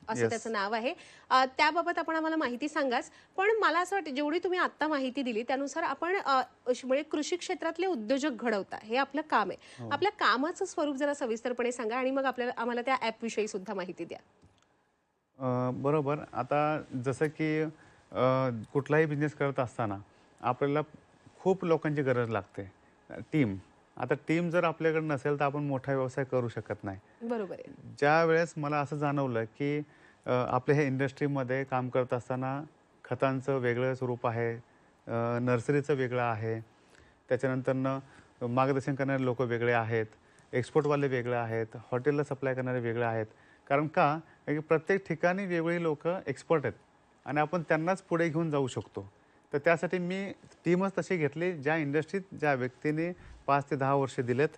असं त्याचं नाव आहे. त्याबाबत आपण आम्हाला माहिती सांगाच. पण मला असं वाटतं जेवढी तुम्ही आत्ता माहिती दिली त्यानुसार आपण म्हणजे कृषी क्षेत्रातले उद्योजक घडवता हे आपलं काम आहे. हो. आपल्या कामाचं स्वरूप जरा सविस्तरपणे सांगा आणि मग आम्हाला त्या ॲपविषयी सुद्धा माहिती द्या. बरोबर. आता जसं की कुठलाही बिझनेस करत असताना आपल्याला खूप लोकांची गरज लागते. टीम. आता टीम जर आपल्याकडे नसेल तर आपण मोठा व्यवसाय करू शकत नाही. बरोबर आहे. ज्यावेळेस मला असं जाणवलं की आपल्या ह्या इंडस्ट्रीमध्ये काम करत असताना खतांचं वेगळं स्वरूप आहे, नर्सरीचं वेगळं आहे. त्याच्यानंतरनं मार्गदर्शन करणारे लोकं वेगळे आहेत, एक्सपोर्टवाले वेगळे आहेत, हॉटेलला सप्लाय करणारे वेगळे आहेत. कारण का? कारण की प्रत्येक ठिकाणी वेगवेगळी लोकं एक्सपर्ट आहेत आणि आपण त्यांनाच पुढे घेऊन जाऊ शकतो. तर त्यासाठी मी टीमच तशी घेतली, ज्या इंडस्ट्रीत ज्या व्यक्तीने 5 ते 10 वर्ष दिलेत,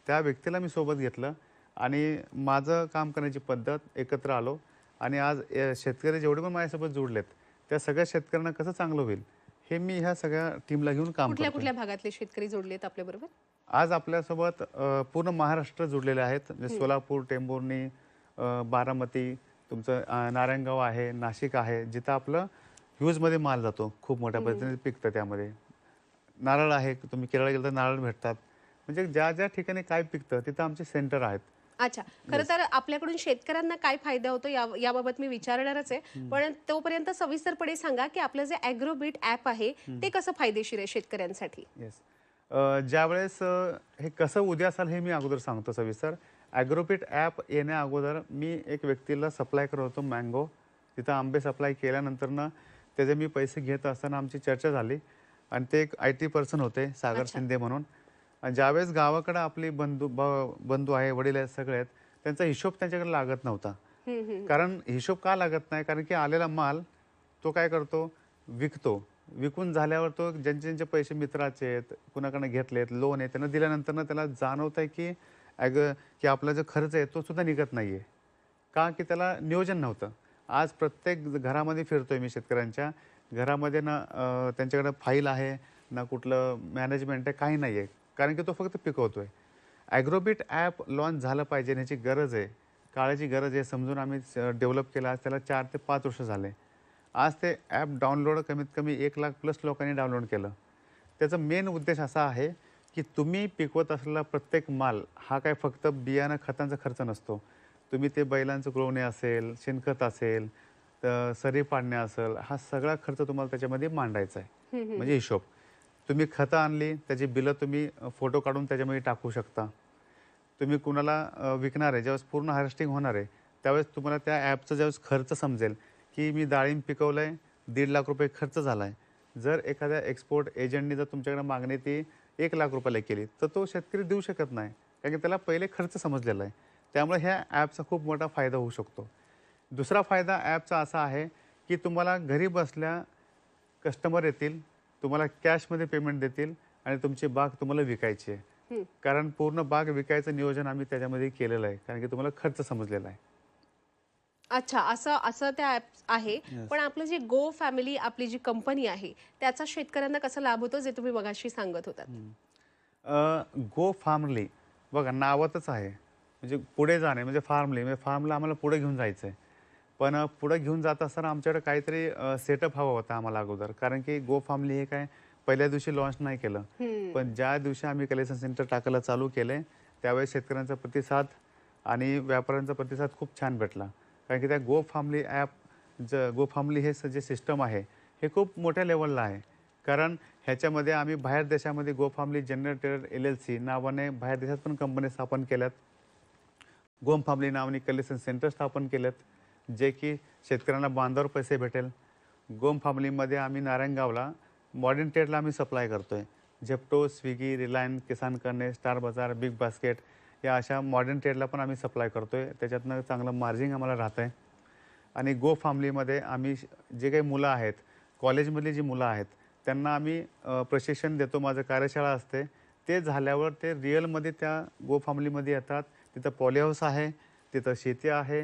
त्या व्यक्तीला मी सोबत घेतलं आणि माझं काम करण्याची पद्धत एकत्र आलो आणि आज शेतकरी जेवढे पण माझ्यासोबत जुडलेत, त्या सगळ्या शेतकऱ्यांना कसं चांगलं होईल, हे मी ह्या सगळ्या टीमला घेऊन काम कुठल्या करतोय. कुठल्या भागातले शेतकरी जोडलेत आपल्याबरोबर? आज आपल्यासोबत पूर्ण महाराष्ट्र जुडलेले आहेत. म्हणजे हं. सोलापूर, टेंभुर्णी, बारामती, तुमचं नारायणगाव आहे, नाशिक आहे, जिथं आपलं ह्यूजमध्ये माल जातो. खूप मोठ्या हं, पद्धतीने पिकतं त्यामध्ये. नारळ आहे, तुम्ही केरळला गेलं तर नारळ भेटतात. म्हणजे ज्या ठिकाणी काय पिकतं तिथं आमचे सेंटर आहेत. अच्छा. खरं येस. तर आपल्याकडून शेतकऱ्यांना काय फायदा होतो याबाबत मी विचारणारच आहे. पण तोपर्यंत सविस्तरपणे सांगा, की आपलं जे ॲग्रोबीट ॲप आहे, ते कसं फायदेशीर आहे शेतकऱ्यांसाठी? येस. ज्यावेळेस हे कसं उद्या असाल हे मी अगोदर सांगतो सविस्तर. ॲग्रोपिट ॲप येण्या अगोदर मी एक व्यक्तीला सप्लाय करत होतो मँगो. तिथं आंबे सप्लाय केल्यानंतरनं त्याचे मी पैसे घेत असताना आमची चर्चा झाली आणि ते एक आय टी पर्सन होते, सागर अच्छा. शिंदे म्हणून. आणि ज्यावेळेस गावाकडं आपली बंधू आहे, वडील आहेत, सगळे आहेत, त्यांचा हिशोब त्यांच्याकडे लागत नव्हता. हं, हं. कारण हिशोब का लागत नाही? कारण की आलेला माल तो काय करतो? विकतो. विकून झाल्यावर तो ज्यांचे पैसे मित्राचे आहेत, कुणाकडनं घेतलेत, लोन आहे, त्यांना दिल्यानंतरनं त्याला जाणवतंय की की आपला जो खर्च आहे तो सुद्धा निघत नाहीये. का? की त्याला नियोजन नव्हतं. आज प्रत्येक घरामध्ये फिरतोय मी शेतकऱ्यांच्या. घरामध्ये ना त्यांच्याकडे फाईल आहे, ना कुठलं मॅनेजमेंट आहे, काही नाहीये. कारण की तो फक्त पिकवतोय. ॲग्रोबिट ॲप लॉन्च झालं पाहिजे ह्याची गरज आहे. काळाची गरज आहे समजून आम्ही डेव्हलप केलं. आज त्याला 4 ते 5 वर्ष झाले. आज ते ॲप डाउनलोड कमीत कमी 1,00,000 प्लस लोकांनी डाउनलोड केलं. त्याचा मेन उद्देश असा आहे, की तुम्ही पिकवत असलेला प्रत्येक माल हा काय फक्त बियाणं खतांचा खर्च नसतो. तुम्ही ते बैलांचं कुळवणे असेल, शेणखत असेल, सरी पाडणे असेल, हा सगळा खर्च तुम्हाला त्याच्यामध्ये मांडायचा आहे. हं, हं, म्हणजे हं. हिशोब. तुम्ही खतं आणली, त्याची बिलं तुम्ही फोटो काढून त्याच्यामध्ये टाकू शकता. तुम्ही कुणाला विकणार आहे, ज्यावेळेस पूर्ण हार्वेस्टिंग होणार आहे, त्यावेळेस तुम्हाला त्या ॲपचा ज्यावेळेस खर्च समजेल, की मी डाळिंब पिकवलंय, ₹1,50,000 खर्च झालाय. जर एखाद्या एक्सपोर्ट एजंटनी जर तुमच्याकडे मागणी ती ₹1,00,000 केली, तर तो शेतकरी देऊ शकत नाही. कारण की त्याला पहिले खर्च समजलेला आहे. त्यामुळे ह्या ॲपचा खूप मोठा फायदा होऊ शकतो. दुसरा फायदा ॲपचा असा आहे, की तुम्हाला घरी बसल्या कस्टमर येतील, तुम्हाला कॅशमध्ये पेमेंट देतील आणि तुमची बाग तुम्हाला विकायची आहे. हं. कारण पूर्ण बाग विकायचं नियोजन आम्ही त्याच्यामध्ये केलेलं आहे. कारण की तुम्हाला खर्च समजलेला आहे. अच्छा. असं असं त्या ॲप आहे. येस. पण आपलं जे गो फॅमिली आपली जी कंपनी आहे, त्याचा शेतकऱ्यांना कसा लाभ होतो जे तुम्ही मगाशी सांगत होतात? गो फार्मली बघा नावातच आहे. म्हणजे पुढे जाणे म्हणजे फार्मली म्हणजे फार्मला आम्हाला पुढे घेऊन जायचं आहे. पण पुढे घेऊन जात असताना आमच्याकडे काहीतरी सेटअप हवा होता आम्हाला अगोदर. कारण की गो फार्मली हे काय पहिल्या दिवशी लॉन्च नाही केलं. हं. पण ज्या दिवशी आम्ही कलेक्शन सेंटर टाकायला चालू केले, त्यावेळेस शेतकऱ्यांचा प्रतिसाद आणि व्यापाऱ्यांचा प्रतिसाद खूप छान भेटला. कारण की त्या गो फार्मली गो फार्मली हे जे सिस्टम आहे, हे खूप मोठ्या लेव्हलला आहे. कारण ह्याच्यामध्ये आम्ही बाहेर देशामध्ये गो फार्मली जनरेटर LLC नावाने बाहेर देशात पण कंपन्या स्थापन केल्यात. गोम फार्मली नावाने कलेक्शन सेंटर स्थापन केलेत, जे की शेतकऱ्यांना बांधावर पैसे भेटेल. गोम फार्मलीमध्ये आम्ही नारायणगावला मॉडर्न ट्रेडला आम्ही सप्लाय करतोय. झेप्टो, स्विगी, रिलायन्स, किसान कन्या, स्टार बाजार, बिग बास्केट या अशा मॉडर्न ट्रेडला पण आम्ही सप्लाय करतोय. त्याच्यातनं चांगलं मार्जिन आम्हाला राहतंय. आणि गो फार्मलीमध्ये आम्ही जे काही मुलं आहेत, कॉलेजमधली जी मुलं आहेत, त्यांना आम्ही प्रशिक्षण देतो. माझं कार्यशाळा असते. ते झाल्यावर ते रिअलमध्ये त्या गो फार्मलीमध्ये येतात. तिथं पॉली हाऊस आहे, तिथं शेती आहे.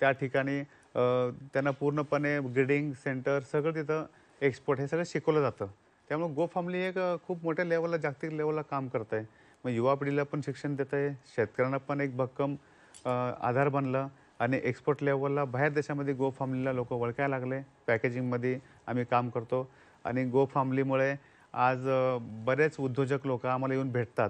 त्या ठिकाणी त्यांना पूर्णपणे ब्रीडिंग सेंटर सगळं तिथं एक्सपोर्ट हे सगळं शिकवलं जातं. त्यामुळे गो फार्मली एक खूप मोठ्या लेव्हलला जागतिक लेव्हलला काम करत आहे. मग युवा पिढीला पण शिक्षण देत आहे, शेतकऱ्यांना पण एक भक्कम आधार बनलं आणि एक्सपोर्ट लेवलला बाहेर देशामध्ये गो फार्मलीला लोक ओळखायला लागले. पॅकेजिंगमध्ये आम्ही काम करतो आणि गो फार्मलीमुळे आज बरेच उद्योजक लोक आम्हाला येऊन भेटतात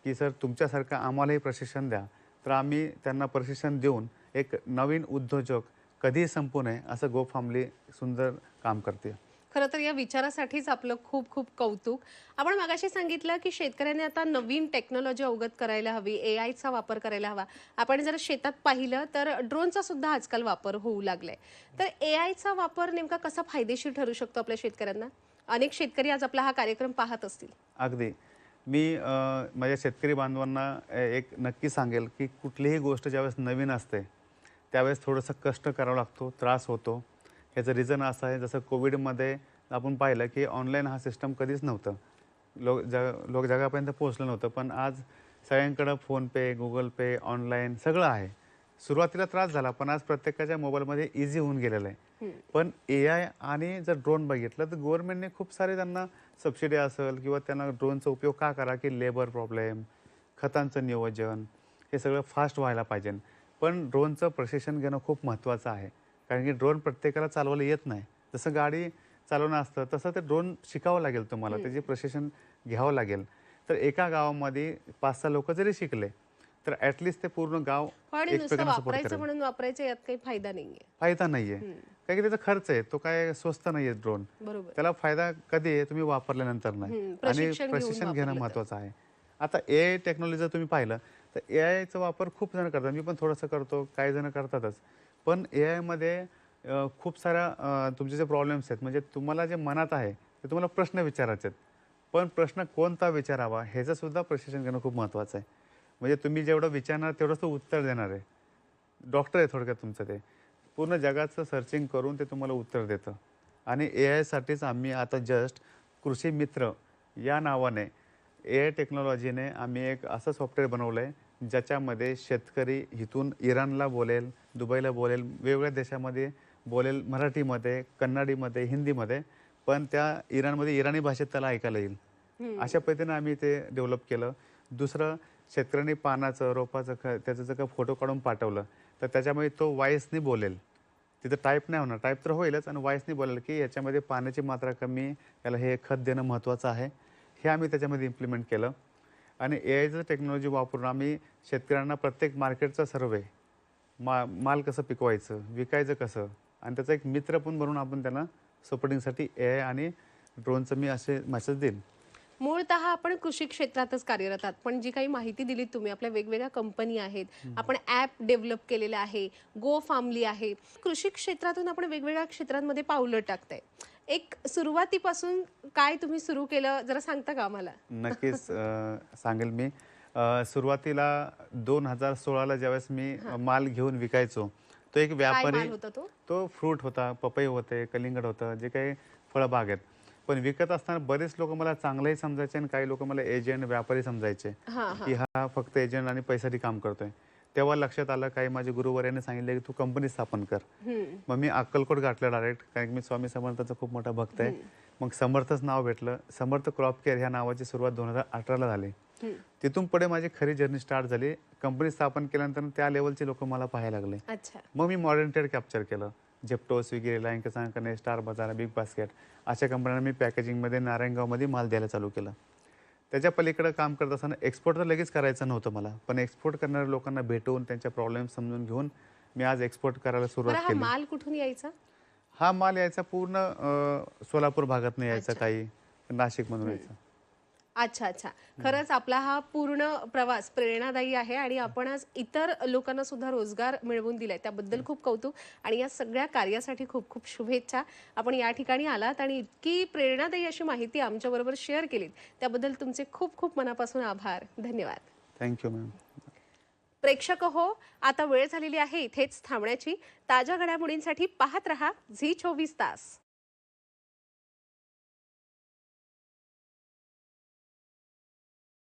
की सर तुमच्यासारखं आम्हालाही प्रशिक्षण द्या. तर आम्ही त्यांना प्रशिक्षण देऊन एक नवीन उद्योजक कधीही संपू नये असं गो फार्मली सुंदर काम करते. खरं तर या विचारासाठीच आपलं खूप खूप कौतुक. आपण मगाशी सांगितलं की शेतकऱ्यांनी आता नवीन टेक्नॉलॉजी अवगत करायला हवी, एआयचा वापर करायला हवा. आपण जर शेतात पाहिलं तर ड्रोनचा सुद्धा आजकाल वापर होऊ लागलाय. तर एआयचा वापर नेमका कसा फायदेशीर ठरू शकतो आपल्या शेतकऱ्यांना? अनेक शेतकरी आज आपला हा कार्यक्रम पाहत असतील. अगदी. मी माझ्या शेतकरी बांधवांना एक नक्की सांगेल की कुठलीही गोष्ट ज्यावेळेस नवीन असते त्यावेळेस थोडंसं कष्ट करावं लागतो, त्रास होतो. ह्याचं रिझन असं आहे, जसं कोविडमध्ये आपण पाहिलं की ऑनलाईन हा सिस्टम कधीच नव्हतं. लोक जगापर्यंत पोहोचलं नव्हतं. पण आज सगळ्यांकडं फोनपे, गुगल पे, ऑनलाईन सगळं आहे. सुरुवातीला त्रास झाला, पण आज प्रत्येकाच्या मोबाईलमध्ये इझी होऊन गेलेलं आहे. पण एआय आणि जर ड्रोन बघितलं तर गव्हर्नमेंटने खूप सारे त्यांना सबसिडी असेल किंवा त्यांना ड्रोनचा उपयोग का करा की लेबर प्रॉब्लेम, खतांचं नियोजन हे सगळं फास्ट व्हायला पाहिजे. पण ड्रोनचं प्रशिक्षण घेणं खूप महत्त्वाचं आहे. कारण की ड्रोन प्रत्येकाला चालवायला येत नाही. जसं गाडी चालवणं असतं तसं ते ड्रोन शिकावं लागेल तुम्हाला, त्याचे प्रशिक्षण घ्यावं लागेल. तर एका गावामध्ये 5-6 लोक जरी शिकले तर ॲटलिस्ट ते पूर्ण गाव पण नुसतं एकमेकांना सपोर्ट वापरायचं करेल. म्हणून वापरायचं यात काही फायदा नाहीये. फायदा नाही आहे. कारण की त्याचा खर्च आहे, तो काय स्वस्त नाही आहे ड्रोन. बरोबर. त्याला फायदा कधी आहे, तुम्ही वापरल्यानंतर नाही. आणि प्रशिक्षण घेऊन प्रशिक्षण घेणं वापरलं तर. महत्त्वाचं आहे. आता एआय टेक्नॉलॉजी जर तुम्ही पाहिलं तर एआयचा वापर खूप जण करतात. मी पण थोडंसं करतो, काही जण करतातच. पण एआयमध्ये खूप साऱ्या तुमचे जे प्रॉब्लेम्स आहेत, म्हणजे तुम्हाला जे मनात आहे ते तुम्हाला प्रश्न विचारायचे आहेत. पण प्रश्न कोणता विचारावा ह्याचं सुद्धा प्रशिक्षण घेणं खूप महत्त्वाचं आहे. म्हणजे तुम्ही जेवढं विचारणार तेवढंच तो उत्तर देणार आहे. डॉक्टर आहे थोडक्यात तुमचं ते. पूर्ण जगाचं सर्चिंग करून ते तुम्हाला उत्तर देतं. आणि एआयसाठीच आम्ही आता जस्ट कृषी मित्र या नावाने एआय टेक्नॉलॉजीने आम्ही एक असं सॉफ्टवेअर बनवलं आहे, ज्याच्यामध्ये शेतकरी इथून इराणला बोलेल, दुबईला बोलेल, वेगवेगळ्या देशामध्ये बोलेल, मराठीमध्ये, कन्नडीमध्ये, हिंदीमध्ये, पण त्या इराणमध्ये इराणी भाषेत त्याला ऐकायला येईल. अशा पद्धतीनं आम्ही ते डेव्हलप केलं. दुसरं, शेतकऱ्यांनी पानाचं, रोपाचं त्याचं जर का फोटो काढून पाठवलं तर त्याच्यामध्ये तो व्हॉईसनी बोलेल. तिथं टाईप नाही होणार, टाईप तर होईलच, आणि व्हॉईसनी बोलेल की याच्यामध्ये पाण्याची मात्रा कमी, याला हे खत देणं महत्त्वाचं आहे. हे आम्ही त्याच्यामध्ये इम्प्लिमेंट केलं. आणि एआयचं टेक्नॉलॉजी वापरून आम्ही शेतकऱ्यांना प्रत्येक मार्केटचा सर्वे, माल कसं पिकवायचं, विकायचं कसं, आणि त्याचा एक मित्र पण बनवून आपण त्यांना सपोर्टिंगसाठी एआय आणि ड्रोनचं मी असे मेसेज देईन. मूळतः आपण कृषी क्षेत्रातच कार्यरत आहात, पण जी काही माहिती दिली तुम्ही, आपल्या वेगवेगळ्या कंपनी आहेत, आपण ॲप डेव्हलप केलेलं आहे, गो फार्मली आहे. कृषी क्षेत्रातून आपण वेगवेगळ्या क्षेत्रांमध्ये पावलं टाकताय. एक सुरुवातीपासून काय तुम्ही सुरू केलं जरा सांगता का आम्हाला? नक्कीच सांगेल मी. सुरुवातीला 2016ला ज्यावेळेस मी माल घेऊन विकायचो, तो एक काय व्यापारी, माल होता तो? तो फ्रूट होता, पपई होते, कलिंगड होतं, जे काही फळबाग आहेत. पण विकत असताना बरेच लोक मला चांगलेही समजायचे आणि काही लोक मला एजंट, व्यापारी समजायचे की हा फक्त एजंट आणि पैशासाठी काम करतोय. तेव्हा लक्षात आलं, काही माझे गुरुवर्याने सांगितलं की तू कंपनी स्थापन कर. मग मी अक्कलकोट गाठलं डायरेक्ट, कारण की मी स्वामी समर्थाचा खूप मोठा भक्त आहे. मग समर्थच नाव भेटलं. समर्थ क्रॉप केअर ह्या नावाची सुरुवात 2018ला झाली. तिथून पुढे माझी खरी जर्नी स्टार्ट झाली. कंपनी स्थापन केल्यानंतर त्या लेवलचे लोक मला पाहायला लागले. अच्छा. मग मी मॉडर्न ट्रेड कॅप्चर केलं. झेप्टो, स्विगी, रिलायन्स, किसान, स्टार बाजार, बिग बास्केट अशा कंपन्यांना मी पॅकेजिंगमध्ये नारायणगावमध्ये माल द्यायला चालू केलं. त्याच्या पलीकडे काम करत असताना एक्सपोर्ट तर लगेच करायचं नव्हतं मला, पण एक्सपोर्ट करणाऱ्या लोकांना भेटून त्यांच्या प्रॉब्लेम समजून घेऊन मी आज एक्सपोर्ट करायला सुरुवात हा केली. माल कुठून यायचा? हा माल यायचा पूर्ण सोलापूर भागातून यायचा, काही नाशिकमधून यायचा. अच्छा अच्छा. खरंच आपला हा पूर्ण प्रवास प्रेरणादायी आहे आणि आपण आज इतर लोकांना सुद्धा रोजगार मिळवून दिलाय, त्याबद्दल खूप कौतुक आणि या सगळ्या कार्यासाठी खूप खूप शुभेच्छा. आपण या ठिकाणी आलात आणि इतकी प्रेरणादायी अशी माहिती आमच्याबरोबर शेअर केलीत, त्याबद्दल तुमचे खूप खूप मनापासून आभार. धन्यवाद. Thank you ma'am. प्रेक्षक हो, आता वेळ झालेली आहे इथेच थांबण्याची. ताज्या घडामोडींसाठी पाहत रहा झी 24 तास.